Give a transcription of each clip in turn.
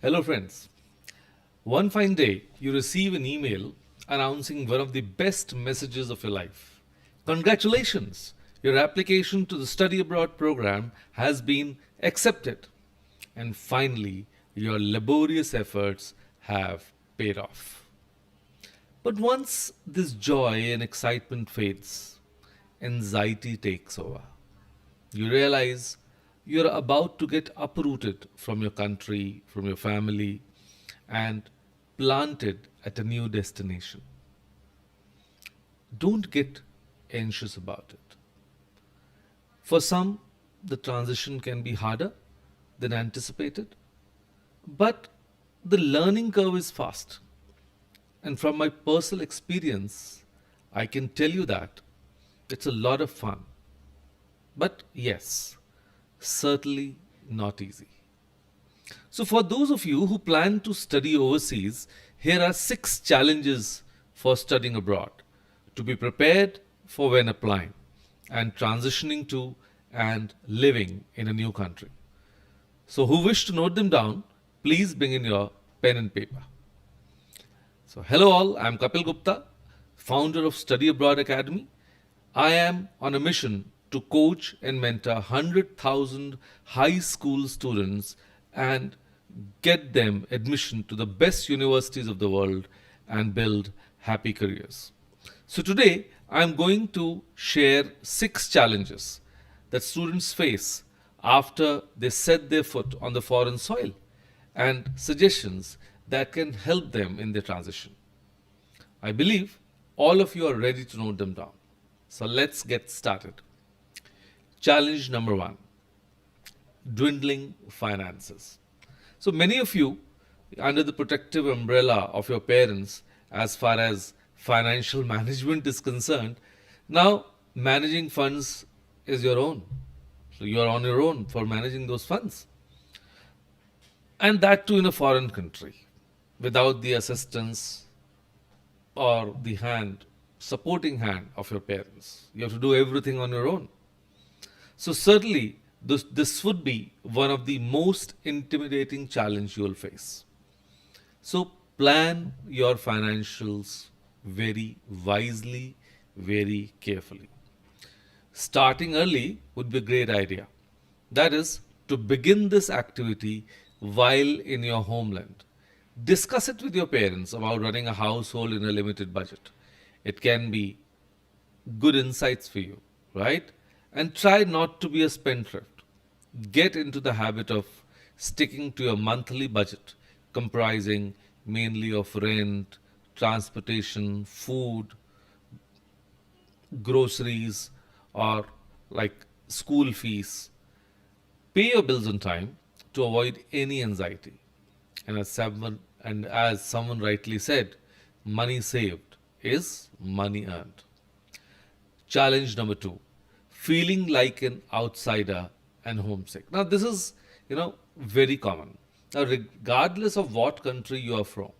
Hello, friends. One fine day, you receive an email announcing one of the best messages of your life. Congratulations! Your application to the study abroad program has been accepted. And finally, your laborious efforts have paid off. But once this joy and excitement fades, anxiety takes over. You realize you're about to get uprooted from your country, from your family, and planted at a new destination. Don't get anxious about it. For some, the transition can be harder than anticipated, but the learning curve is fast. And from my personal experience, I can tell you that it's a lot of fun. But yes, certainly not easy. So, for those of you who plan to study overseas, here are six challenges for studying abroad to be prepared for when applying and transitioning to and living in a new country. So, who wish to note them down, please bring in your pen and paper. So, hello all, I'm Kapeel Gupta, founder of Study Abroad Academy. I am on a mission to coach and mentor 100,000 high school students and get them admission to the best universities of the world and build happy careers. So, today I'm going to share six challenges that students face after they set their foot on the foreign soil and suggestions that can help them in their transition. I believe all of you are ready to note them down. So let's get started. Challenge number one, dwindling finances. So many of you, under the protective umbrella of your parents, as far as financial management is concerned, now managing funds is your own. So you are on your own for managing those funds. And that too in a foreign country, without the assistance or the supporting hand of your parents. You have to do everything on your own. So certainly, this would be one of the most intimidating challenge you will face. So plan your financials very wisely, very carefully. Starting early would be a great idea. That is, to begin this activity while in your homeland. Discuss it with your parents about running a household in a limited budget. It can be good insights for you, right? And try not to be a spendthrift. Get into the habit of sticking to your monthly budget, comprising mainly of rent, transportation, food, groceries, or like school fees. Pay your bills on time to avoid any anxiety. And as someone rightly said, money saved is money earned. Challenge number two, feeling like an outsider and homesick. Now, this is, very common. Now, regardless of what country you are from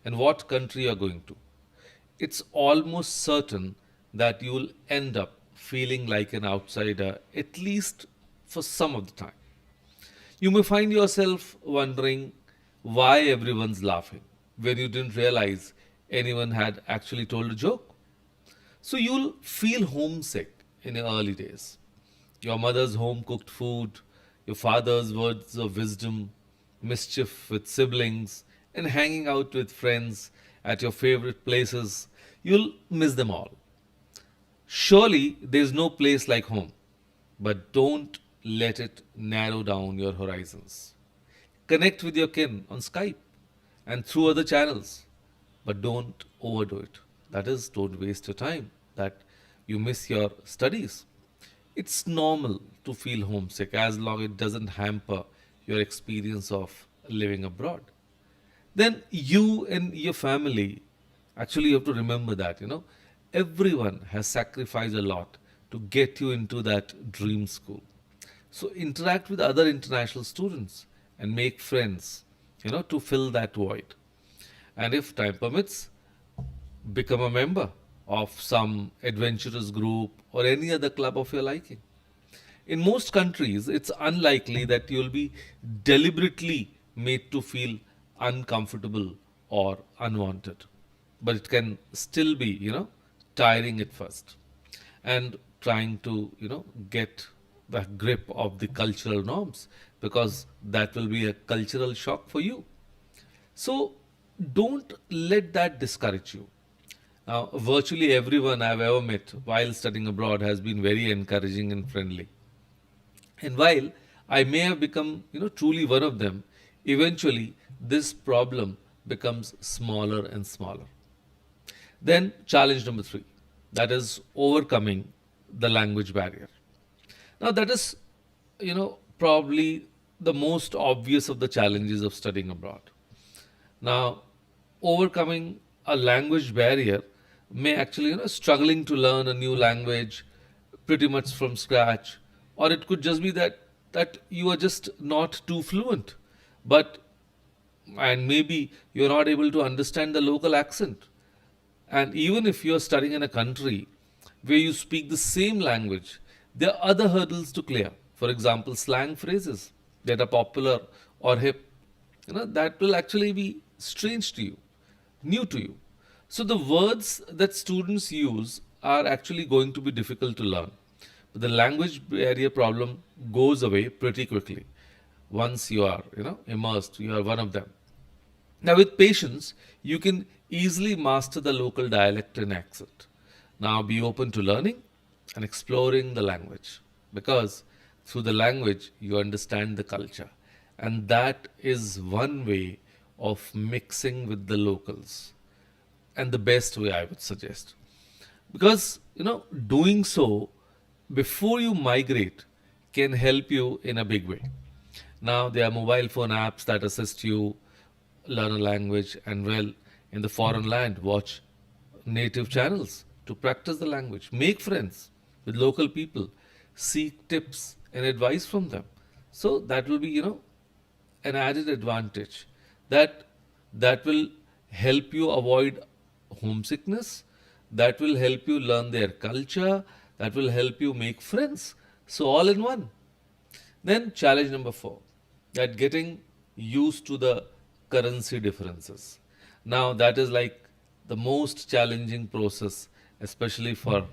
and what country you are going to, it's almost certain that you will end up feeling like an outsider, at least for some of the time. You may find yourself wondering why everyone's laughing when you didn't realize anyone had actually told a joke. So you'll feel homesick in your early days. Your mother's home cooked food, your father's words of wisdom, mischief with siblings, and hanging out with friends at your favorite places, you'll miss them all. Surely there's no place like home, but don't let it narrow down your horizons. Connect with your kin on Skype and through other channels, but don't overdo it. That is, don't waste your time, that you miss your studies. It's normal to feel homesick as long as it doesn't hamper your experience of living abroad. Then you and your family, actually you have to remember that, everyone has sacrificed a lot to get you into that dream school. So interact with other international students and make friends, to fill that void. And if time permits, become a member of some adventurous group or any other club of your liking. In most countries, it's unlikely that you'll be deliberately made to feel uncomfortable or unwanted. But it can still be, tiring at first. And trying to, get the grip of the cultural norms, because that will be a cultural shock for you. So don't let that discourage you. Virtually everyone I've ever met while studying abroad has been very encouraging and friendly. And while I may have become, truly one of them, eventually this problem becomes smaller and smaller. Then challenge number three, that is overcoming the language barrier. Now that is, probably the most obvious of the challenges of studying abroad. Now, overcoming a language barrier may actually, struggling to learn a new language pretty much from scratch, or it could just be that you are just not too fluent, but and maybe you're not able to understand the local accent. And even if you're studying in a country where you speak the same language, there are other hurdles to clear. For example, slang phrases that are popular or hip, that will actually be strange to you, new to you. So the words that students use are actually going to be difficult to learn. But the language barrier problem goes away pretty quickly once you are, immersed, you are one of them. Now, with patience, you can easily master the local dialect and accent. Now, be open to learning and exploring the language, because through the language you understand the culture, and that is one way of mixing with the locals, and the best way I would suggest. Because, doing so before you migrate can help you in a big way. Now, there are mobile phone apps that assist you learn a language, and well, in the foreign land, watch native channels to practice the language, make friends with local people, seek tips and advice from them. So that will be, an added advantage, that that will help you avoid homesickness, that will help you learn their culture, that will help you make friends. So all in one. Then challenge number four, that getting used to the currency differences. Now that is like the most challenging process, especially for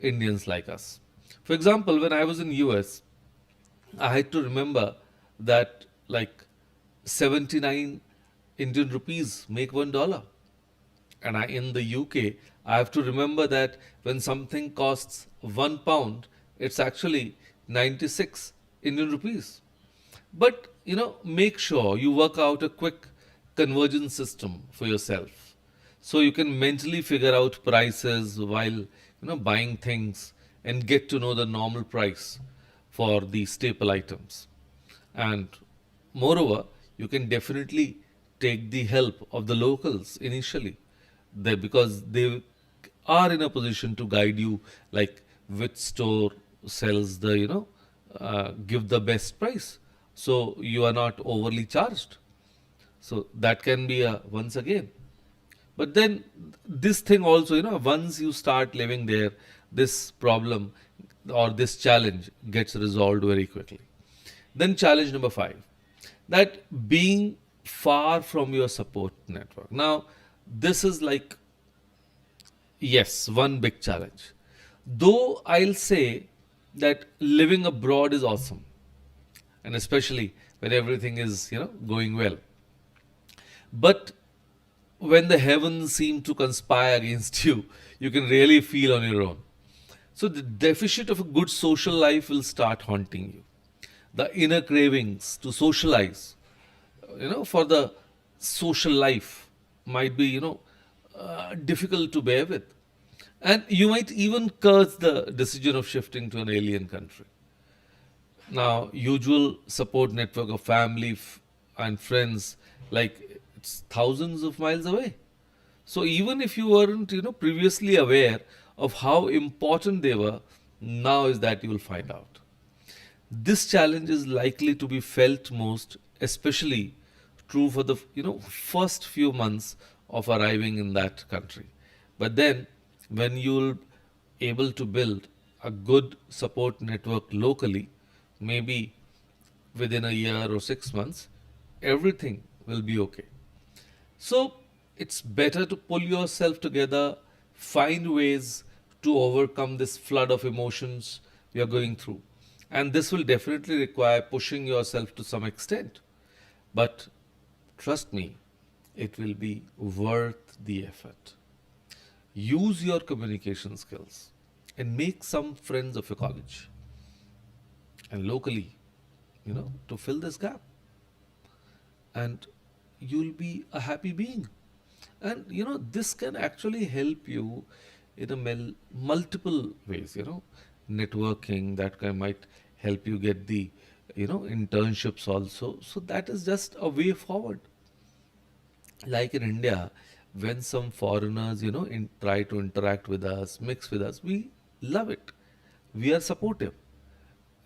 Indians like us. For example, when I was in US, I had to remember that like 79 Indian rupees make $1. And in the UK, I have to remember that when something costs £1, it's actually 96 Indian rupees. But make sure you work out a quick conversion system for yourself, so you can mentally figure out prices while buying things, and get to know the normal price for the staple items. And moreover, you can definitely take the help of the locals initially, because they are in a position to guide you, like which store sells the give the best price, so you are not overly charged. So that can be a once again. But then this thing also, once you start living there, this problem or this challenge gets resolved very quickly. Then challenge number five, that being far from your support network. Now this is like, yes, one big challenge. Though I'll say that living abroad is awesome, and especially when everything is, going well. But when the heavens seem to conspire against you, you can really feel on your own. So the deficit of a good social life will start haunting you. The inner cravings to socialize, for the social life might be, difficult to bear with. And you might even curse the decision of shifting to an alien country. Now, usual support network of family and friends, like it's thousands of miles away. So even if you weren't, previously aware of how important they were, now is that you will find out. This challenge is likely to be felt most, especially true for the first few months of arriving in that country. But then, when you'll able to build a good support network locally, maybe within a year or 6 months, everything will be okay. So it's better to pull yourself together, find ways to overcome this flood of emotions you're going through. And this will definitely require pushing yourself to some extent. But trust me, it will be worth the effort. Use your communication skills and make some friends of your college and locally, to fill this gap. And you'll be a happy being. And this can actually help you in a multiple ways. Networking that might help you get the internships also. So that is just a way forward. Like in India, when some foreigners try to interact with us, mix with us, we love it. We are supportive.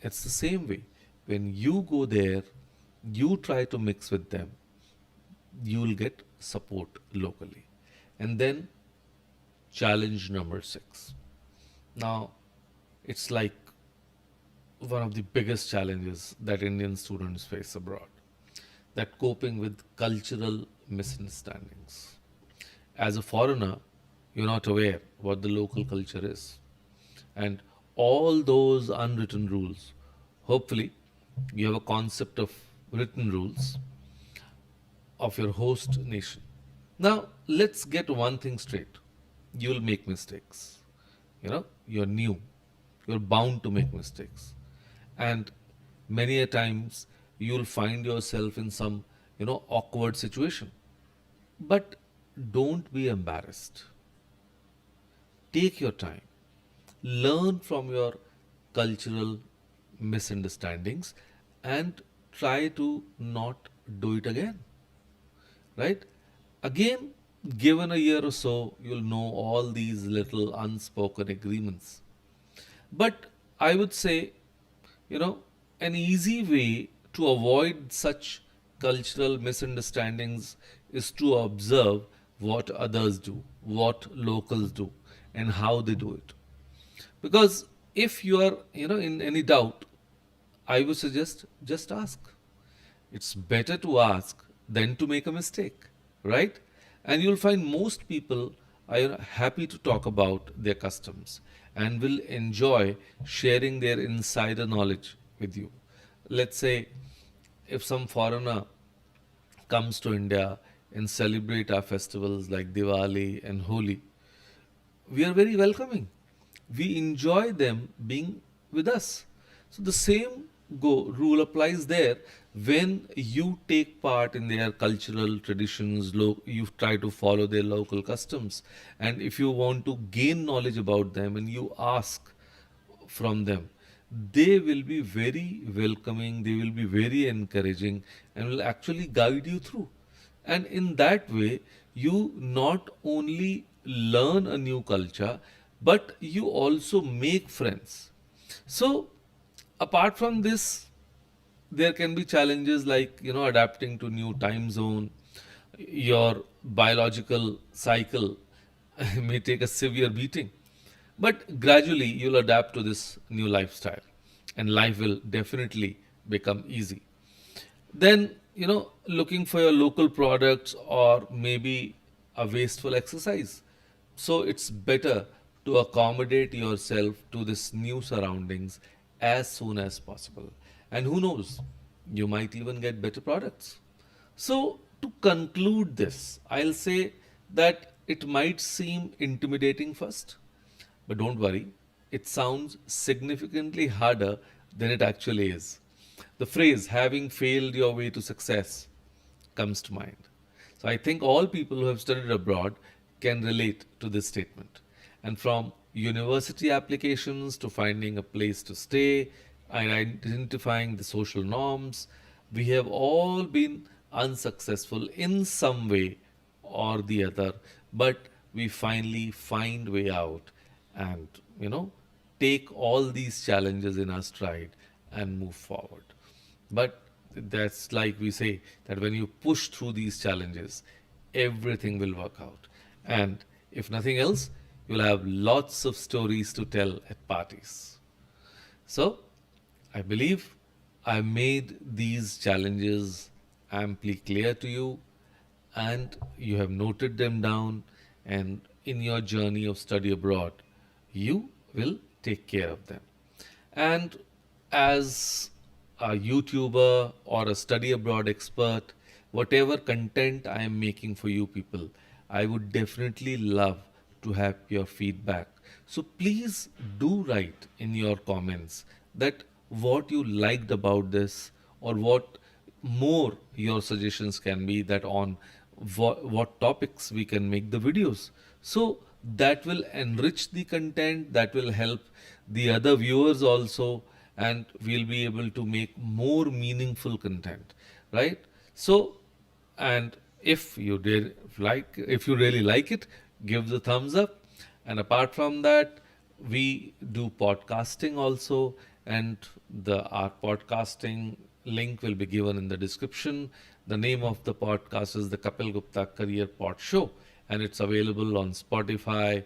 It's the same way. When you go there, you try to mix with them, you will get support locally. And then challenge number 6. Now, it's like one of the biggest challenges that Indian students face abroad, that coping with cultural misunderstandings. As a foreigner, you're not aware what the local culture is. And all those unwritten rules, hopefully, you have a concept of written rules of your host nation. Now, let's get one thing straight. You'll make mistakes. You're new. You're bound to make mistakes. And many a times you'll find yourself in some, awkward situation. But don't be embarrassed. Take your time. Learn from your cultural misunderstandings and try to not do it again. Right? Again, given a year or so, you'll know all these little unspoken agreements. But I would say, you know, an easy way to avoid such cultural misunderstandings is to observe what others do, what locals do, and how they do it. Because if you are, in any doubt, I would suggest just ask. It's better to ask than to make a mistake, right? And you'll find most people are happy to talk about their customs and will enjoy sharing their insider knowledge with you. Let's say if some foreigner comes to India and celebrate our festivals like Diwali and Holi, we are very welcoming. We enjoy them being with us. So the same rule applies there when you take part in their cultural traditions, you try to follow their local customs. And if you want to gain knowledge about them and you ask from them, they will be very welcoming, they will be very encouraging, and will actually guide you through. And in that way, you not only learn a new culture, but you also make friends. So, apart from this, there can be challenges like adapting to new time zone. Your biological cycle may take a severe beating, but gradually you'll adapt to this new lifestyle, and life will definitely become easy. Then looking for your local products or maybe a wasteful exercise. So it's better to accommodate yourself to this new surroundings as soon as possible. And who knows, you might even get better products. So to conclude this, I'll say that it might seem intimidating first, but don't worry, it sounds significantly harder than it actually is. The phrase having failed your way to success comes to mind. So I think all people who have studied abroad can relate to this statement. And from university applications to finding a place to stay and identifying the social norms, we have all been unsuccessful in some way or the other, but we finally find way out and take all these challenges in our stride and move forward. But that's like we say that when you push through these challenges, everything will work out. And if nothing else, you'll have lots of stories to tell at parties. So, I believe I made these challenges amply clear to you and you have noted them down, and in your journey of study abroad, you will take care of them. And as a YouTuber or a study abroad expert, whatever content I am making for you people, I would definitely love to have your feedback. So please do write in your comments that what you liked about this, or what more your suggestions can be, that on what topics we can make the videos. So that will enrich the content, that will help the other viewers also, and we'll be able to make more meaningful content, right? So, and if you really like it, give the thumbs up. And apart from that, we do podcasting also, and the our podcasting link will be given in the description. The name of the podcast is the Kapeel Gupta Career Pod Show, and it's available on Spotify,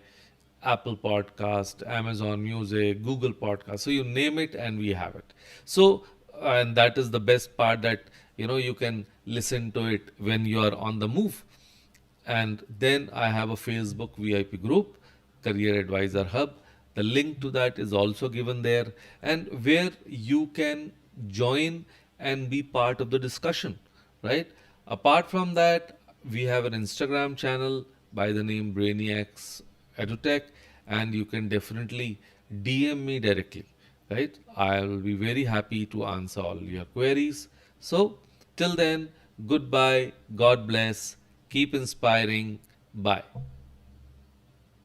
Apple Podcast, Amazon Music, Google Podcast. So you name it and we have it. So, and that is the best part, that you can listen to it when you are on the move. And then I have a Facebook VIP group, Career Advisor Hub. The link to that is also given there, and where you can join and be part of the discussion, right? Apart from that, we have an Instagram channel by the name Brainiacs EduTech, and you can definitely DM me directly, right? I'll be very happy to answer all your queries. So, till then, goodbye, God bless, keep inspiring, bye.